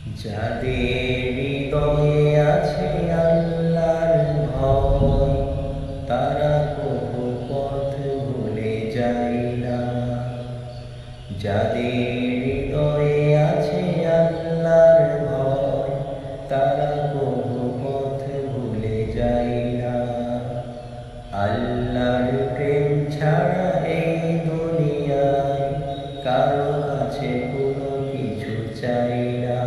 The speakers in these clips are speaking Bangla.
যাদের হৃদয়ে আছে আল্লাহর ভয়, তারা কবু পথ ভুলে যায় না। যাদের হৃদয়ে আছে আল্লাহর ভয়, তারা কবু পথ ভুলে যায় না। আল্লাহর প্রেম ছাড়া এই দুনিয়ায় কারো কাছে কোনো কিছু চাই না।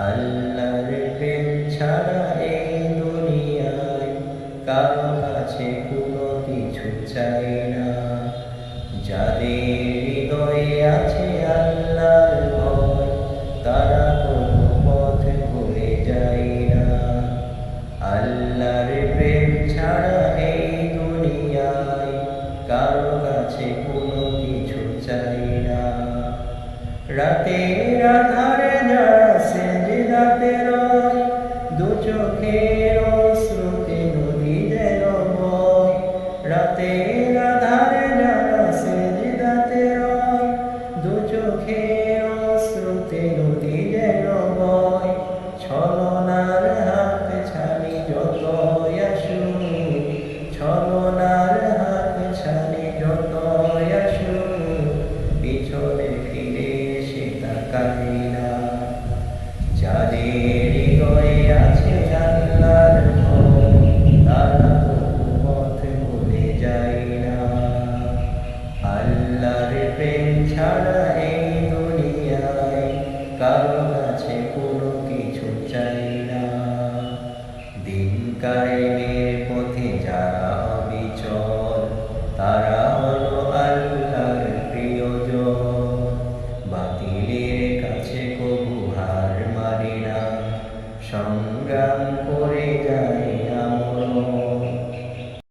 আল্লাহর প্রেম ছাড়া এই দুনিয়ায় কারো কাছে কোনো কিছু চাই না। যাদের হৃদয়ে আছে আল্লাহর ভয়, তারা কোনো পথ ভুলে যায় না। আল্লাহর প্রেম ছাড়া এই দুনিয়ায় কারো কাছে কোনো কিছু চাই না। রাতের আঁধারে যারা সেজদাতে রয়, দু চোখের অশ্রুতে নদী যেন বয়। রাতের আঁধারে যারা সেজদাতে রয়, দু চোখের অশ্রুতে নদী যেন বয়। ছলনার হাত ছানি যতই আসুক, ছলনার হাত ছানি যতই আসুক, পিছনে ফিরে সে তাকায় না। যাদের হৃদয়ে আছে আল্লাহর ভয়, তারা কবু পথ ভুলে যায় না। আল্লাহর প্রেম ছাড়া এই দুনিয়ায় কারো কাছে কোনো কিছু চাই না। দিন কায়েমের পথে যারা অবিচল, তারা হলো আল্লাহর প্রিয়জন। বাতিলের কাছে কবু হার মানি না, সংগ্রাম করে যায়